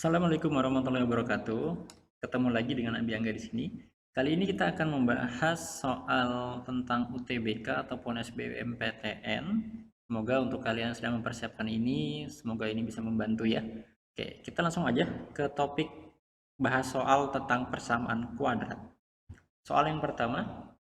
Assalamualaikum warahmatullahi wabarakatuh. Ketemu lagi dengan Abi Angga di sini. Kali ini kita akan membahas soal tentang UTBK ataupun SBMPTN. Semoga untuk kalian yang sedang mempersiapkan ini, semoga ini bisa membantu ya. Oke, kita langsung aja ke topik bahas soal tentang persamaan kuadrat. Soal yang pertama,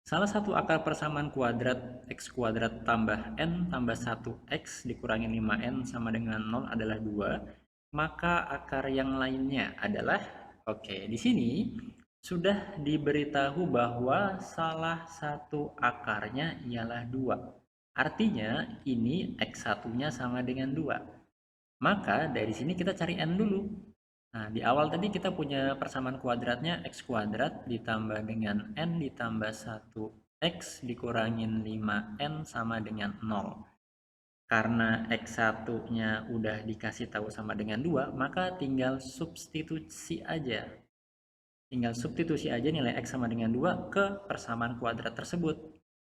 salah satu akar persamaan kuadrat x kuadrat tambah n tambah 1x dikurangi 5n sama dengan 0 adalah 2, maka akar yang lainnya adalah, oke, di sini sudah diberitahu bahwa salah satu akarnya ialah 2. Artinya ini x1-nya sama dengan 2. Maka dari sini kita cari n dulu. Nah, di awal tadi kita punya persamaan kuadratnya x kuadrat ditambah dengan n ditambah 1x dikurangin 5n sama dengan 0. Karena x1-nya udah dikasih tahu sama dengan 2, maka tinggal substitusi aja. Tinggal substitusi aja nilai x sama dengan 2 ke persamaan kuadrat tersebut.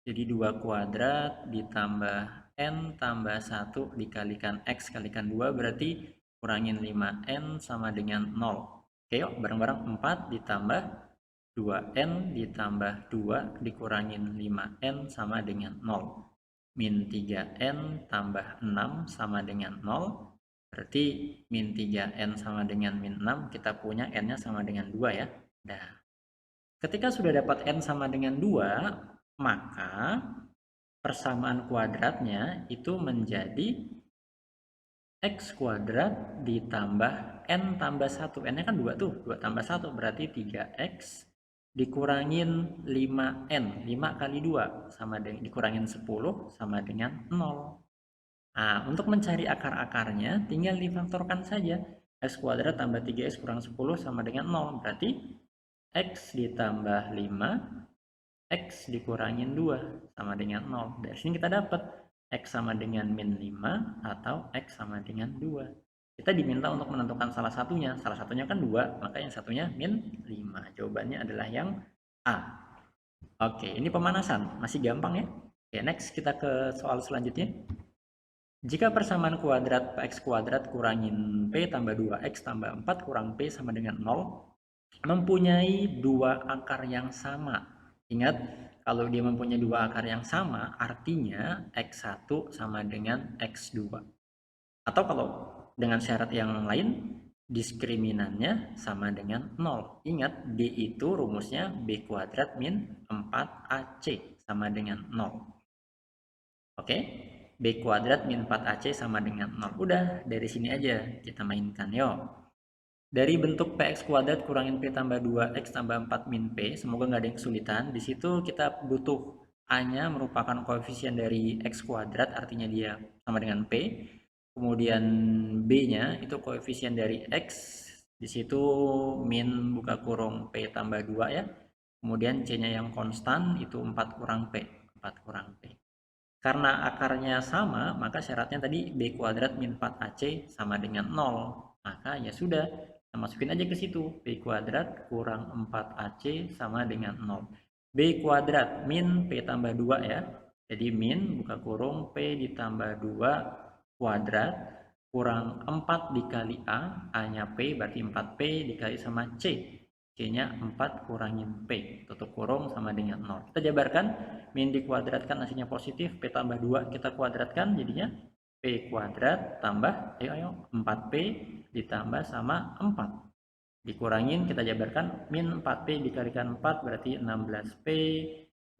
Jadi 2 kuadrat ditambah n tambah 1 dikalikan x kalikan 2 berarti kurangin 5n sama dengan 0. Oke yuk bareng-bareng 4 ditambah 2n ditambah 2 dikurangin 5n sama dengan 0. Min 3n tambah 6 sama dengan 0. Berarti min 3n sama dengan min 6, kita punya n-nya sama dengan 2 ya. Nah, ketika sudah dapat n sama dengan 2, maka persamaan kuadratnya itu menjadi x kuadrat ditambah n tambah 1. N-nya kan 2 tuh, 2 tambah 1 berarti 3x dikurangin 5n. 5 kali 2 sama dengan dikurangin 10 sama dengan 0. Nah, untuk mencari akar-akarnya tinggal difaktorkan saja. X kuadrat tambah 3x kurang 10 sama dengan 0. Berarti x ditambah 5, x dikurangin 2 sama dengan 0. Dari sini kita dapat x sama dengan min 5 atau x sama dengan 2. Kita diminta untuk menentukan salah satunya. Salah satunya kan 2, maka yang satunya min 5. Jawabannya adalah yang A. Oke, ini pemanasan. Masih gampang ya. Oke, next kita ke soal selanjutnya. Jika persamaan kuadrat x kuadrat kurangin p tambah 2x tambah 4 kurang p sama dengan 0 mempunyai dua akar yang sama. Ingat, kalau dia mempunyai dua akar yang sama, artinya x1 sama dengan x2. Atau kalau dengan syarat yang lain, diskriminannya sama dengan 0. Ingat, D itu rumusnya b kuadrat min 4ac sama dengan 0. Oke? B kuadrat min 4ac sama dengan 0. Udah, dari sini aja kita mainkan. Yuk. Dari bentuk px kuadrat kurangin p tambah 2x tambah 4 min p, semoga nggak ada yang kesulitan. Di situ kita butuh a-nya merupakan koefisien dari x kuadrat, artinya dia sama dengan p. Kemudian b-nya itu koefisien dari x, di situ min buka kurung p tambah 2 ya. Kemudian c-nya yang konstan itu 4 kurang p, 4 kurang p. Karena akarnya sama, maka syaratnya tadi b kuadrat min 4ac sama dengan 0. Maka ya sudah, kita masukin aja ke situ. B kuadrat kurang 4ac sama dengan 0. B kuadrat min p tambah 2 ya. Jadi min buka kurung p ditambah 2 kuadrat kurang 4 dikali a, a-nya p berarti 4p dikali sama c. C-nya 4 kurangin P, tutup kurung sama dengan 0. Kita jabarkan, min dikuadratkan hasilnya positif, P tambah 2 kita kuadratkan, jadinya P kuadrat tambah, ayo 4P ditambah sama 4. Dikurangin, kita jabarkan, min 4P dikalikan 4 berarti 16P,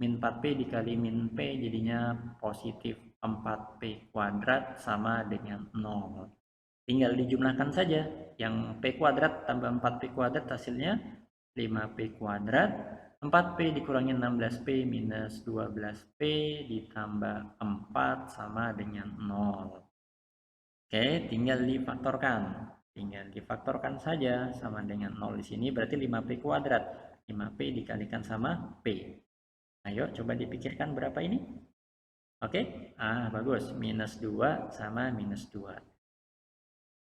min 4P dikali min P jadinya positif 4P kuadrat sama dengan 0. Tinggal dijumlahkan saja, yang P kuadrat tambah 4P kuadrat hasilnya 5p kuadrat, 4p dikurangi 16p minus 12p ditambah 4 sama dengan 0. Oke, tinggal difaktorkan. Tinggal difaktorkan saja sama dengan 0 di sini berarti 5p kuadrat. 5p dikalikan sama p. Ayo coba dipikirkan berapa ini? Oke, bagus. Minus 2 sama minus 2.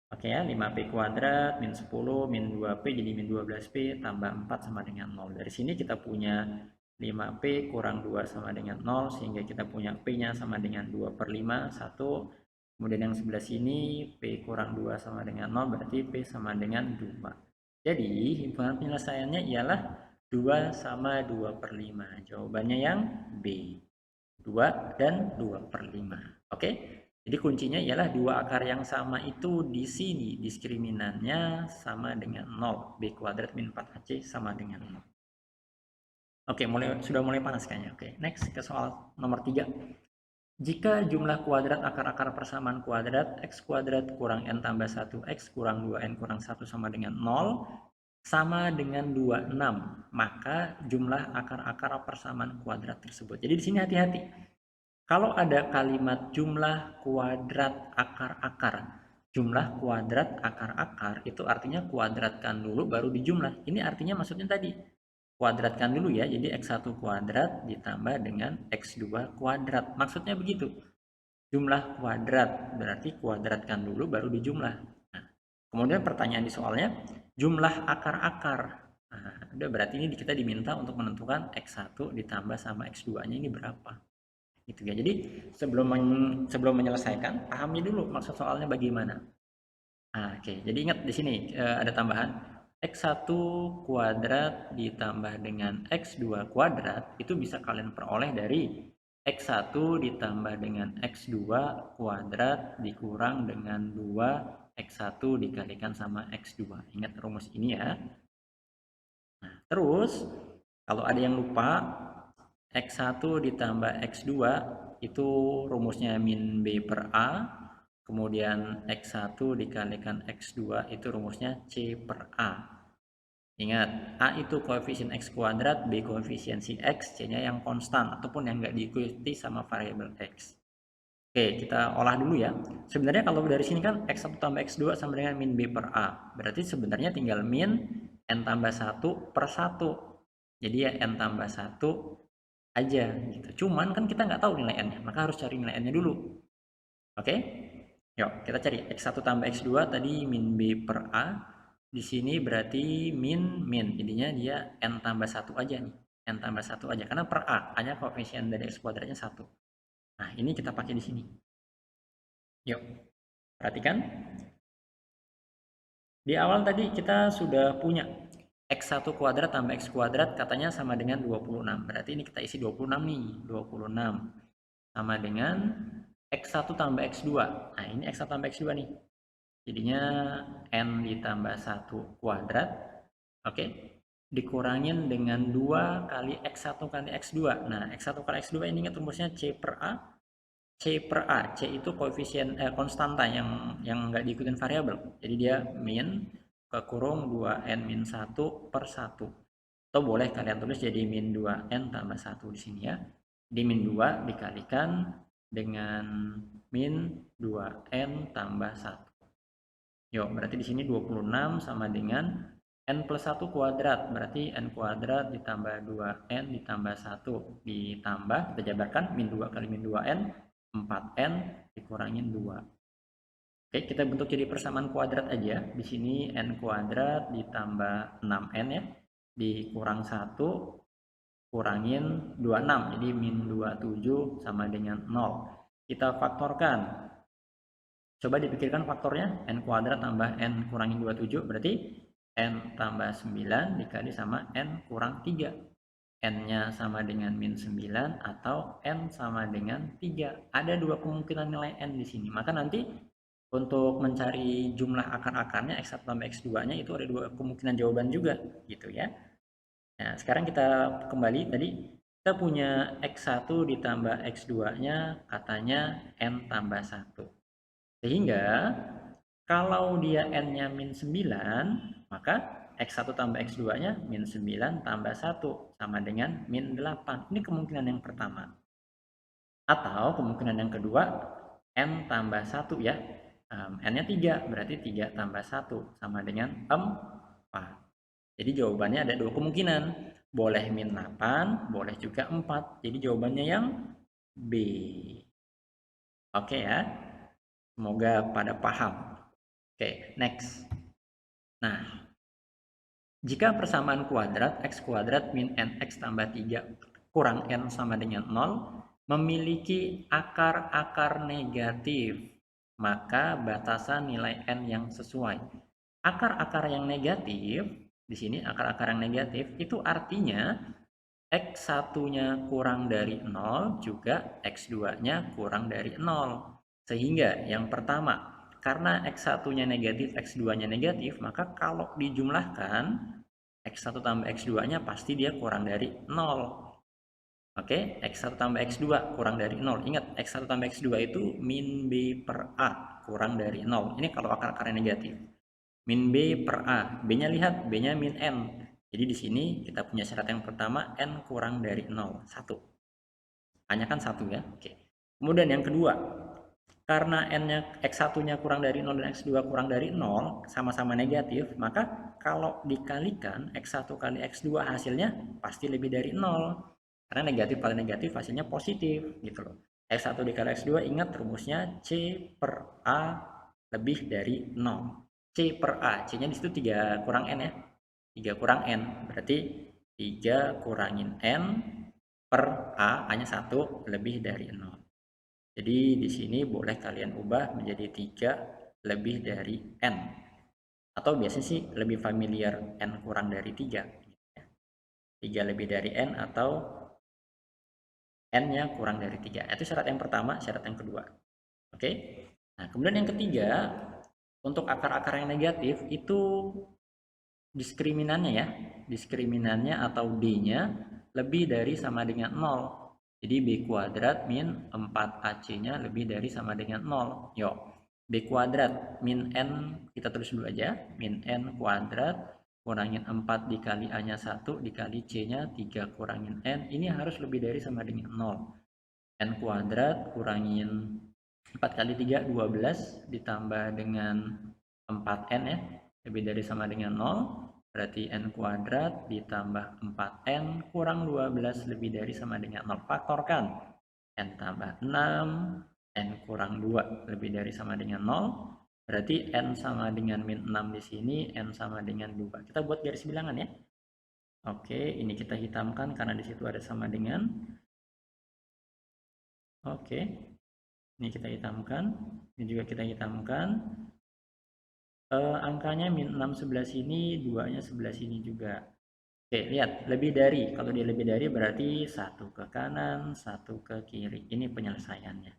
Oke ya, 5p kuadrat min 10 min 2p jadi min 12p tambah 4 sama dengan 0. Dari sini kita punya 5p kurang 2 sama dengan 0 sehingga kita punya p-nya sama dengan 2/5. 1 Kemudian yang sebelah sini P kurang 2 sama dengan 0, berarti P sama dengan 2. Jadi himpunan penyelesaiannya ialah 2 sama 2 per 5. Jawabannya yang B. 2 dan 2 per 5. Oke? Jadi kuncinya ialah dua akar yang sama itu di sini diskriminannya sama dengan 0. B kuadrat min 4AC sama dengan 0. Oke, sudah mulai panas kayaknya. Oke, next ke soal nomor 3. Jika jumlah kuadrat akar-akar persamaan kuadrat x kuadrat kurang n tambah 1 x kurang 2n kurang 1 sama dengan 0 sama dengan 26, maka jumlah akar-akar persamaan kuadrat tersebut. Jadi di sini hati-hati. Kalau ada kalimat jumlah kuadrat akar-akar, jumlah kuadrat akar-akar itu artinya kuadratkan dulu baru dijumlah. Ini artinya maksudnya tadi kuadratkan dulu ya, jadi x1 kuadrat ditambah dengan x2 kuadrat. Maksudnya begitu. Jumlah kuadrat berarti kuadratkan dulu baru dijumlah. Nah, kemudian pertanyaan di soalnya, jumlah akar-akar. Nah, udah berarti ini kita diminta untuk menentukan x1 ditambah sama x2-nya ini berapa. Gitu ya. Jadi sebelum menyelesaikan, pahami dulu maksud soalnya bagaimana. Nah, oke. Jadi ingat di sini ada tambahan x1 kuadrat ditambah dengan x2 kuadrat itu bisa kalian peroleh dari x1 ditambah dengan x2 kuadrat dikurang dengan 2 x1 dikalikan sama x2. Ingat rumus ini ya. Nah, terus kalau ada yang lupa, x1 ditambah x2 itu rumusnya min b per a. Kemudian x1 dikalikan x2 itu rumusnya c per a. Ingat, a itu koefisien x kuadrat, b koefisien si x, c-nya yang konstan ataupun yang nggak diikuti sama variabel x. Oke, kita olah dulu ya. Sebenarnya kalau dari sini kan x1 tambah x2 sama dengan min b per a. Berarti sebenarnya tinggal min n tambah 1 per 1. Jadi ya n tambah 1 aja gitu. Cuman kan kita nggak tahu nilai n-nya, maka harus cari nilai n-nya dulu. Oke? Yuk, kita cari x1 tambah x2 tadi min b per a. Di sini berarti min. Jadinya dia n tambah 1 aja nih. N tambah 1 aja karena per a, hanya koefisien dari x kuadratnya 1. Nah, ini kita pakai di sini. Yuk, perhatikan. Di awal tadi kita sudah punya x1 kuadrat tambah x kuadrat katanya sama dengan 26. Berarti ini kita isi 26 nih. 26 sama dengan x1 tambah x2. Nah, ini x1 tambah x2 nih. Jadinya n ditambah 1 kuadrat. Oke. Dikurangin dengan 2 kali x1 kali x2. Nah, x1 kali x2 ini ingat rumusnya c per a. C per a. C itu koefisien konstanta yang nggak diikutin variabel. Jadi dia min ke kurung 2n min 1 per 1. Atau boleh kalian tulis jadi min 2n tambah 1 di sini ya. Di min 2 dikalikan dengan min 2n tambah 1. Yuk, berarti di sini 26 sama dengan n plus 1 kuadrat. Berarti n kuadrat ditambah 2n ditambah 1 ditambah, kita jabarkan, min 2 kali min 2n, 4n dikurangin 2. Oke, kita bentuk jadi persamaan kuadrat aja. Di sini n kuadrat ditambah 6n ya, dikurang 1 kurangin 26, jadi min 27 sama dengan 0. Kita faktorkan. Coba dipikirkan faktornya, n kuadrat tambah n kurangin 27 berarti n tambah 9 dikali sama n kurang 3. N-nya sama dengan min 9 atau n sama dengan 3. Ada dua kemungkinan nilai n di sini. Maka nanti untuk mencari jumlah akar-akarnya x1 tambah x2-nya itu ada dua kemungkinan jawaban juga gitu ya. Nah, sekarang kita kembali tadi kita punya x1 ditambah x2-nya katanya n tambah 1. Sehingga kalau dia n-nya min 9, maka x1 tambah x2-nya min 9 tambah 1 sama dengan min 8. Ini kemungkinan yang pertama. Atau kemungkinan yang kedua, n tambah 1 ya. N-nya 3, berarti 3 tambah 1 sama dengan 4. Jadi jawabannya ada dua kemungkinan. Boleh min 8, boleh juga 4. Jadi jawabannya yang B. Oke ya. Semoga pada paham. Oke, next. Nah, jika persamaan kuadrat x kuadrat min nx tambah 3 kurang n sama dengan 0 memiliki akar-akar negatif. maka batasan nilai n yang sesuai. Akar-akar yang negatif, di sini akar-akar yang negatif itu artinya X1-nya kurang dari 0 juga X2-nya kurang dari 0. Sehingga yang pertama, karena X1-nya negatif, X2-nya negatif, maka kalau dijumlahkan X1 tambah X2-nya pasti dia kurang dari 0. Oke, X1 tambah X2 kurang dari 0. Ingat, X1 tambah X2 itu min B per A kurang dari 0. Ini kalau akar-akarnya negatif. Min B per A. B-nya lihat, B-nya min N. Jadi di sini kita punya syarat yang pertama, N kurang dari 0. 1. A-nya kan 1 ya. Oke. Kemudian yang kedua, karena N-nya X1-nya kurang dari 0 dan X2 kurang dari 0, sama-sama negatif, maka kalau dikalikan X1 kali X2 hasilnya pasti lebih dari 0. Karena negatif kali negatif hasilnya positif gitu loh. X1 dikali X2 ingat rumusnya C per A lebih dari 0. C per A, C-nya di situ 3 kurang N ya. 3 kurang N, berarti 3 kurangin N per A, A-nya 1 lebih dari 0. Jadi di sini boleh kalian ubah menjadi 3 lebih dari N. Atau biasanya sih lebih familiar N kurang dari 3. 3 lebih dari N atau N-nya kurang dari 3. Itu syarat yang pertama, syarat yang kedua. Oke. Nah, kemudian yang ketiga, untuk akar-akar yang negatif itu diskriminannya ya. Diskriminannya atau D-nya lebih dari sama dengan 0. Jadi B kuadrat min 4AC-nya lebih dari sama dengan 0. Yuk, B kuadrat min N, kita tulis dulu aja. Min N kuadrat kurangin 4 dikali A-nya 1 dikali C-nya 3 kurangin N. Ini harus lebih dari sama dengan 0. N kuadrat kurangin 4 kali 3, 12 ditambah dengan 4N ya. Lebih dari sama dengan 0. Berarti N kuadrat ditambah 4N kurang 12 lebih dari sama dengan 0. Faktorkan. N tambah 6. N kurang 2 lebih dari sama dengan 0. Berarti N sama dengan min 6 di sini. N sama dengan 2. Kita buat garis bilangan ya. Oke, ini kita hitamkan karena di situ ada sama dengan. Oke, ini kita hitamkan. Ini juga kita hitamkan. Angkanya min 6 sebelah sini, 2-nya sebelah sini juga. Oke, lihat, lebih dari. Kalau dia lebih dari berarti 1 ke kanan, 1 ke kiri. Ini penyelesaiannya.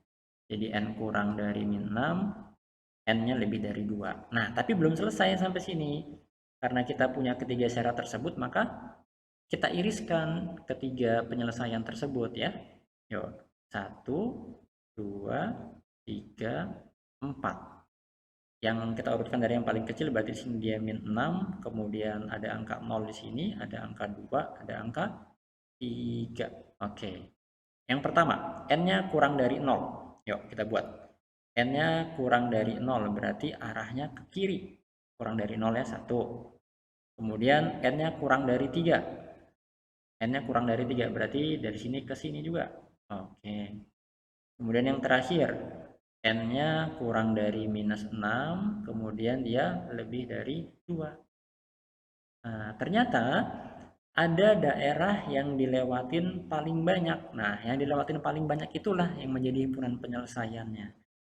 Jadi N kurang dari min 6, N-nya lebih dari 2. Nah, tapi belum selesai sampai sini. Karena kita punya ketiga syarat tersebut, maka kita iriskan ketiga penyelesaian tersebut ya. Yuk, 1, 2, 3, 4. Yang kita urutkan dari yang paling kecil berarti di sini dia min 6, kemudian ada angka 0 di sini, ada angka 2, ada angka 3. Oke. Yang pertama, N-nya kurang dari 0. Yuk, kita buat. N-nya kurang dari 0 berarti arahnya ke kiri. Kurang dari 0 ya, 1. Kemudian N-nya kurang dari 3. N-nya kurang dari 3 berarti dari sini ke sini juga. Oke. Kemudian yang terakhir, N-nya kurang dari minus 6, kemudian dia lebih dari 2. Nah, ternyata ada daerah yang dilewatin paling banyak. Nah, yang dilewatin paling banyak itulah yang menjadi himpunan penyelesaiannya.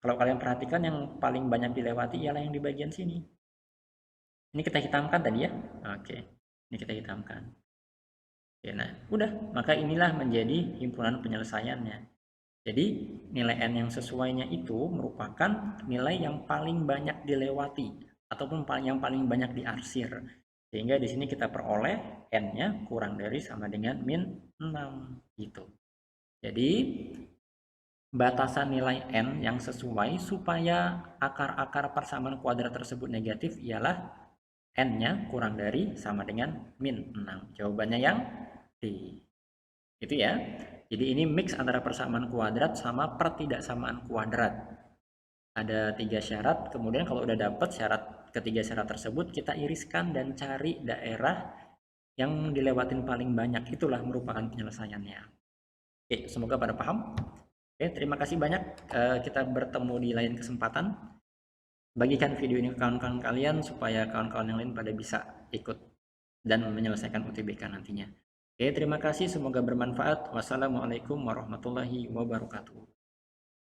Kalau kalian perhatikan yang paling banyak dilewati ialah yang di bagian sini. Ini kita hitamkan tadi ya. Oke, ini kita hitamkan. Oke, nah, udah. Maka inilah menjadi himpunan penyelesaiannya. Jadi nilai N yang sesuainya itu merupakan nilai yang paling banyak dilewati ataupun yang paling banyak diarsir. Sehingga di sini kita peroleh N-nya kurang dari sama dengan min 6 gitu. Jadi batasan nilai N yang sesuai supaya akar-akar persamaan kuadrat tersebut negatif ialah N-nya kurang dari sama dengan min 6. Jawabannya yang D. Itu ya. Jadi ini mix antara persamaan kuadrat sama pertidaksamaan kuadrat. Ada 3 syarat, kemudian kalau udah dapat ketiga syarat tersebut, kita iriskan dan cari daerah yang dilewatin paling banyak. Itulah merupakan penyelesaiannya. Oke, semoga pada paham. Oke, terima kasih banyak. Kita bertemu di lain kesempatan. Bagikan video ini ke kawan-kawan kalian supaya kawan-kawan yang lain pada bisa ikut dan menyelesaikan UTBK nantinya. Oke, terima kasih. Semoga bermanfaat. Wassalamualaikum warahmatullahi wabarakatuh.